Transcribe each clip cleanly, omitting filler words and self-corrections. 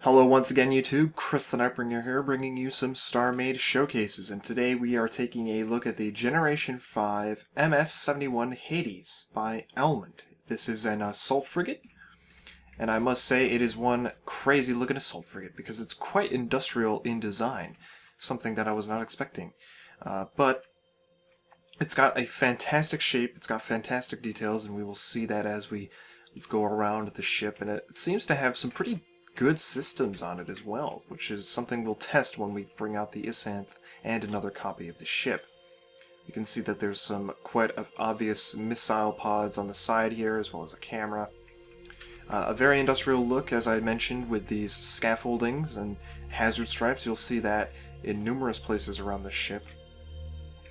Hello once again YouTube, Chris the Nightbringer here, bringing you some StarMade showcases, and today we are taking a look at the Generation 5 MF-71 Hades by Almond. This is an assault frigate, and I must say it is one crazy looking assault frigate because it's quite industrial in design, something that I was not expecting. But it's got a fantastic shape, it's got fantastic details, and we will see that as we go around the ship, and it seems to have some pretty good systems on it as well, which is something we'll test when we bring out the Isanth and another copy of the ship. You can see that there's some quite obvious missile pods on the side here, as well as a camera. A very industrial look, as I mentioned, with these scaffoldings and hazard stripes. You'll see that in numerous places around the ship.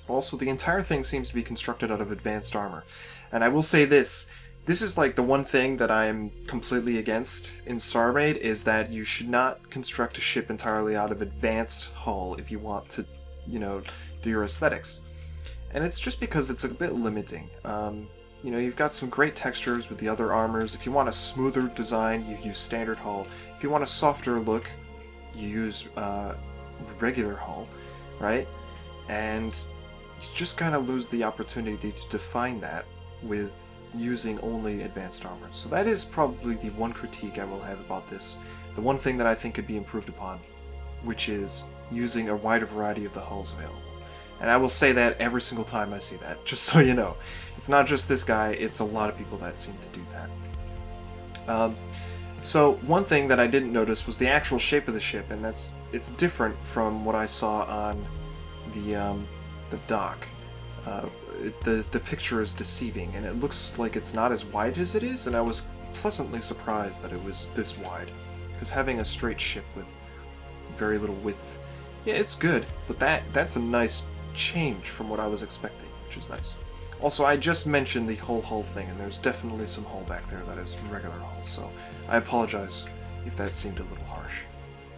Also, the entire thing seems to be constructed out of advanced armor. And I will say this is like the one thing that I am completely against in StarMade, is that you should not construct a ship entirely out of advanced hull if you want to, do your aesthetics. And it's just because it's a bit limiting. You've got some great textures with the other armors. If you want a smoother design, you use standard hull. If you want a softer look, you use regular hull, right? And you just kind of lose the opportunity to define that with using only advanced armor. So that is probably the one critique I will have about this. The one thing that I think could be improved upon, which is using a wider variety of the hulls available. And I will say that every single time I see that, just so you know. It's not just this guy, it's a lot of people that seem to do that. So one thing that I didn't notice was the actual shape of the ship, and it's different from what I saw on the dock. The picture is deceiving, and it looks like it's not as wide as it is, and I was pleasantly surprised that it was this wide, because having a straight ship with very little width, yeah, it's good, but that's a nice change from what I was expecting, which is nice. Also, I just mentioned the whole hull thing, and there's definitely some hull back there that is regular hull, so I apologize if that seemed a little harsh.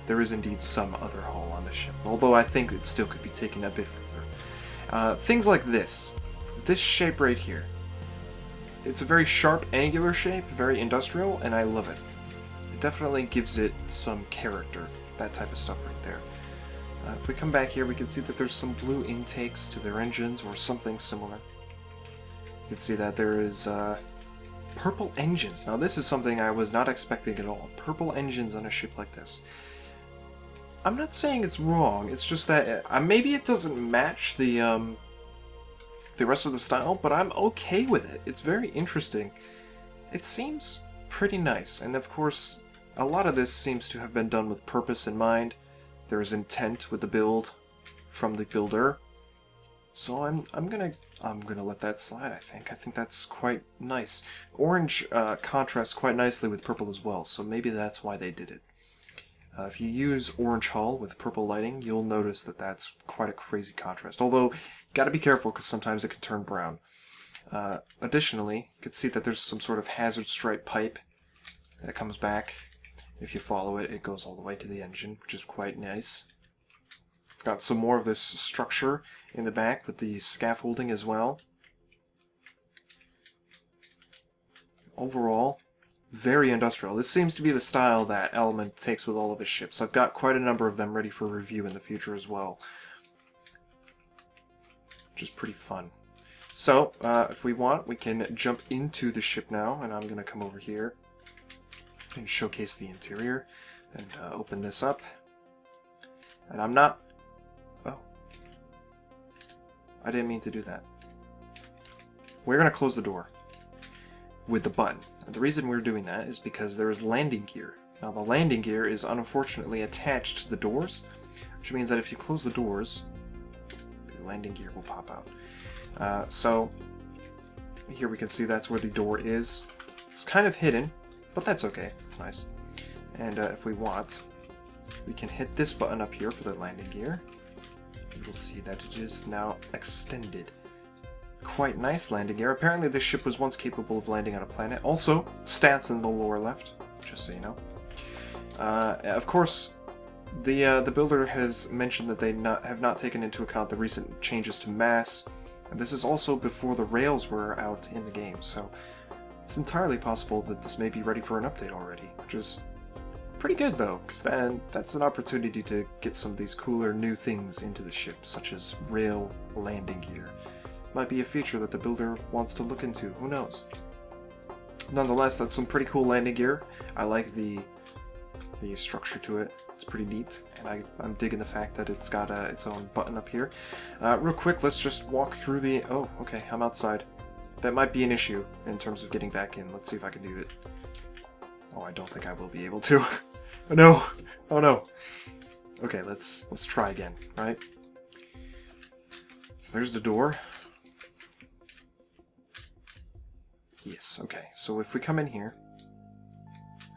There is indeed some other hull on the ship, although I think it still could be taken a bit further. Things like this shape right here. It's a very sharp, angular shape, very industrial, and I love it. It definitely gives it some character, that type of stuff right there. If we come back here, we can see that there's some blue intakes to their engines, or something similar. You can see that there is purple engines. Now this is something I was not expecting at all. Purple engines on a ship like this. I'm not saying it's wrong, it's just that maybe it doesn't match the rest of the style, but I'm okay with it. It's very interesting. It seems pretty nice, and of course, a lot of this seems to have been done with purpose in mind. There is intent with the build from the builder, so I'm gonna let that slide. I think that's quite nice. Orange contrasts quite nicely with purple as well, so maybe that's why they did it. If you use orange hull with purple lighting, you'll notice that that's quite a crazy contrast. Although, you gotta be careful because sometimes it can turn brown. Additionally, you can see that there's some sort of hazard stripe pipe that comes back. If you follow it, it goes all the way to the engine, which is quite nice. I've got some more of this structure in the back with the scaffolding as well. Overall, very industrial. This seems to be the style that Almond takes with all of his ships. I've got quite a number of them ready for review in the future as well, which is pretty fun. So, if we want, we can jump into the ship now, and I'm going to come over here and showcase the interior, and open this up. And I'm not... Oh. I didn't mean to do that. We're going to close the door with the button. And the reason we're doing that is because there is landing gear. Now the landing gear is unfortunately attached to the doors, which means that if you close the doors, the landing gear will pop out. So here we can see that's where the door is. It's kind of hidden, but that's okay. It's nice. And if we want, we can hit this button up here for the landing gear. You will see that it is now extended. Quite nice landing gear. Apparently this ship was once capable of landing on a planet. Also, stats in the lower left, just so you know. Of course, the builder has mentioned that they have not taken into account the recent changes to mass, and this is also before the rails were out in the game, so it's entirely possible that this may be ready for an update already, which is Pretty good though, because then that's an opportunity to get some of these cooler new things into the ship, such as rail landing gear. Might be a feature that the builder wants to look into, who knows. Nonetheless, that's some pretty cool landing gear. I like the structure to it. It's pretty neat, and I'm digging the fact that it's got its own button up here. Real quick, let's just walk through the... Oh, okay, I'm outside. That might be an issue in terms of getting back in. Let's see if I can do it. Oh, I don't think I will be able to. Oh no! Oh no! Okay, let's try again, right? So there's the door. Yes, okay. So if we come in here,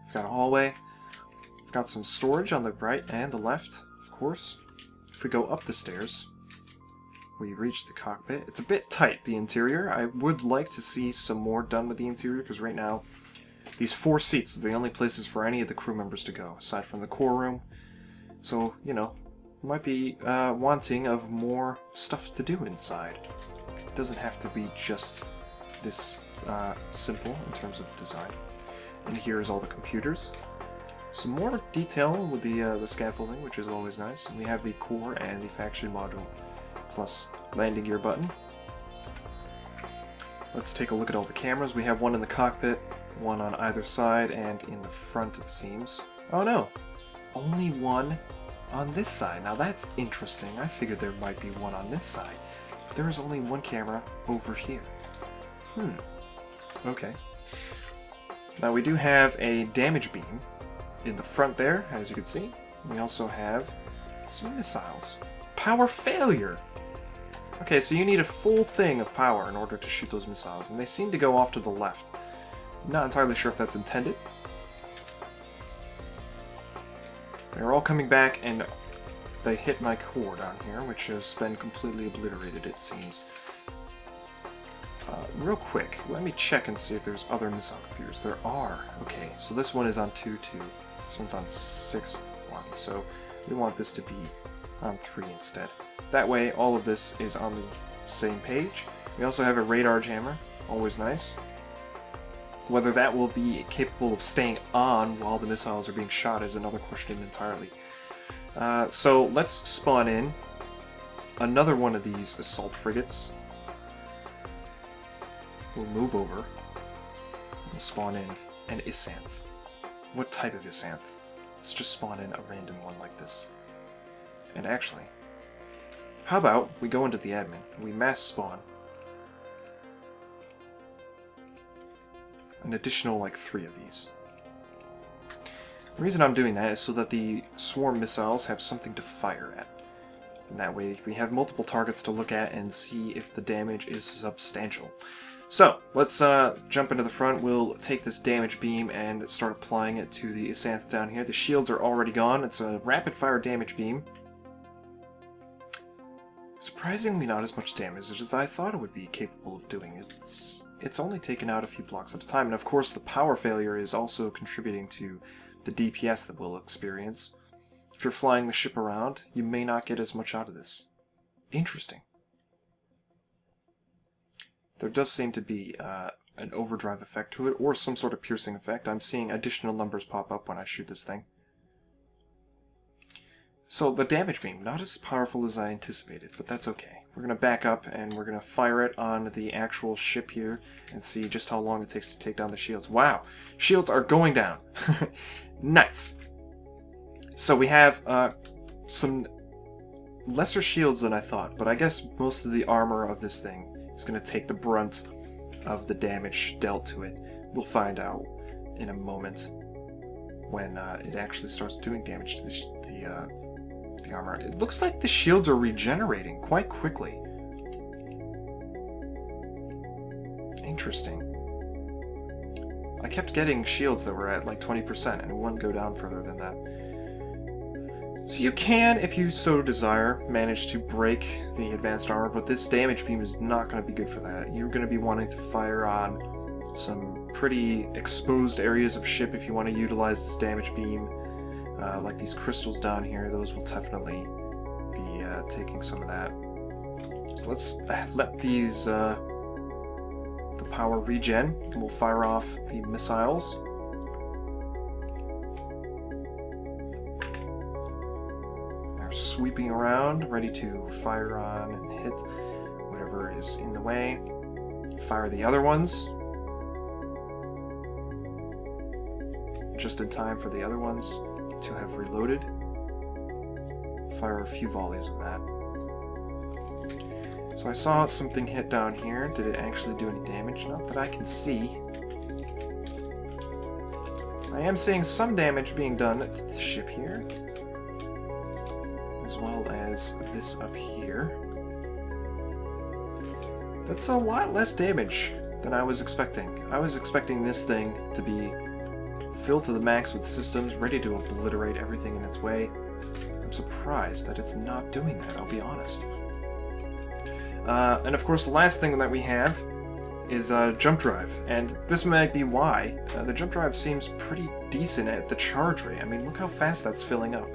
we've got a hallway. We've got some storage on the right and the left, of course. If we go up the stairs, we reach the cockpit. It's a bit tight, the interior. I would like to see some more done with the interior, because right now, these 4 seats are the only places for any of the crew members to go, aside from the core room. So, you know, might be wanting of more stuff to do inside. It doesn't have to be just this simple in terms of design. And here's all the computers. Some more detail with the scaffolding, which is always nice. And we have the core and the faction module, plus landing gear button. Let's take a look at all the cameras. We have one in the cockpit, one on either side, and in the front it seems. Oh no! Only one on this side. Now that's interesting. I figured there might be one on this side. But there is only one camera over here. Okay. Now we do have a damage beam in the front there, as you can see. We also have some missiles. Power failure! Okay, so you need a full thing of power in order to shoot those missiles, and they seem to go off to the left. Not entirely sure if that's intended. They're all coming back, and they hit my core down here, which has been completely obliterated, it seems. Real quick, let me check and see if there's other missile computers. There are. Okay, so this one is on 2-2. This one's on 6-1. So we want this to be on 3 instead. That way, all of this is on the same page. We also have a radar jammer. Always nice. Whether that will be capable of staying on while the missiles are being shot is another question entirely. So let's spawn in another one of these assault frigates. We'll move over. We'll spawn in an Isanth. What type of Isanth? Let's just spawn in a random one like this. And actually, how about we go into the admin, we mass spawn an additional, like, 3 of these. The reason I'm doing that is so that the swarm missiles have something to fire at. And that way we have multiple targets to look at and see if the damage is substantial. So, let's jump into the front. We'll take this damage beam and start applying it to the Isanth down here. The shields are already gone. It's a rapid-fire damage beam. Surprisingly not as much damage as I thought it would be capable of doing. It's only taken out a few blocks at a time, and of course the power failure is also contributing to the DPS that we'll experience. If you're flying the ship around, you may not get as much out of this. Interesting. There does seem to be an overdrive effect to it, or some sort of piercing effect. I'm seeing additional numbers pop up when I shoot this thing. So the damage beam, not as powerful as I anticipated, but that's okay. We're going to back up and we're going to fire it on the actual ship here and see just how long it takes to take down the shields. Wow! Shields are going down! Nice! So we have some lesser shields than I thought, but I guess most of the armor of this thing is going to take the brunt of the damage dealt to it. We'll find out in a moment when it actually starts doing damage to the armor. It looks like the shields are regenerating quite quickly. Interesting. I kept getting shields that were at like 20%, and it wouldn't go down further than that. So you can, if you so desire, manage to break the advanced armor, but this damage beam is not going to be good for that. You're going to be wanting to fire on some pretty exposed areas of ship if you want to utilize this damage beam. Like these crystals down here, those will definitely be taking some of that. So let's let these the power regen, and we'll fire off the missiles. sweeping around, ready to fire on and hit whatever is in the way. Fire the other ones. Just in time for the other ones to have reloaded. Fire a few volleys of that. So I saw something hit down here. Did it actually do any damage? Not that I can see. I am seeing some damage being done to the ship here, as well as this up here. That's a lot less damage than I was expecting. I was expecting this thing to be filled to the max with systems, ready to obliterate everything in its way. I'm surprised that it's not doing that, I'll be honest. And of course, the last thing that we have is jump drive, and this might be why. The jump drive seems pretty decent at the charge rate. I mean, look how fast that's filling up.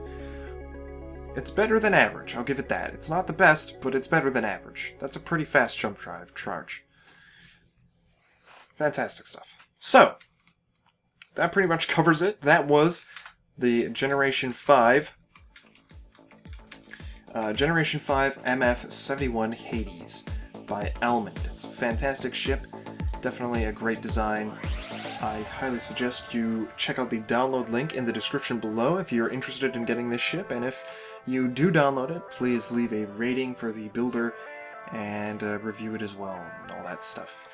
It's better than average, I'll give it that. It's not the best, but it's better than average. That's a pretty fast jump drive charge. Fantastic stuff. So, that pretty much covers it. That was the Generation 5 MF71 Hades by Almond. It's a fantastic ship, definitely a great design. I highly suggest you check out the download link in the description below if you're interested in getting this ship, and if you do download it, please leave a rating for the builder and review it as well, and all that stuff.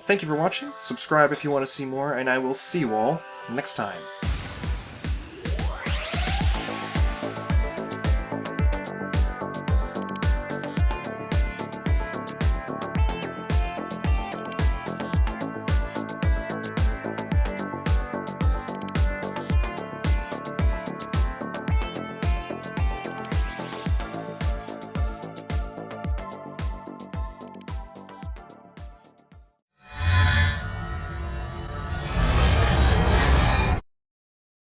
Thank you for watching, subscribe if you want to see more, and I will see you all next time.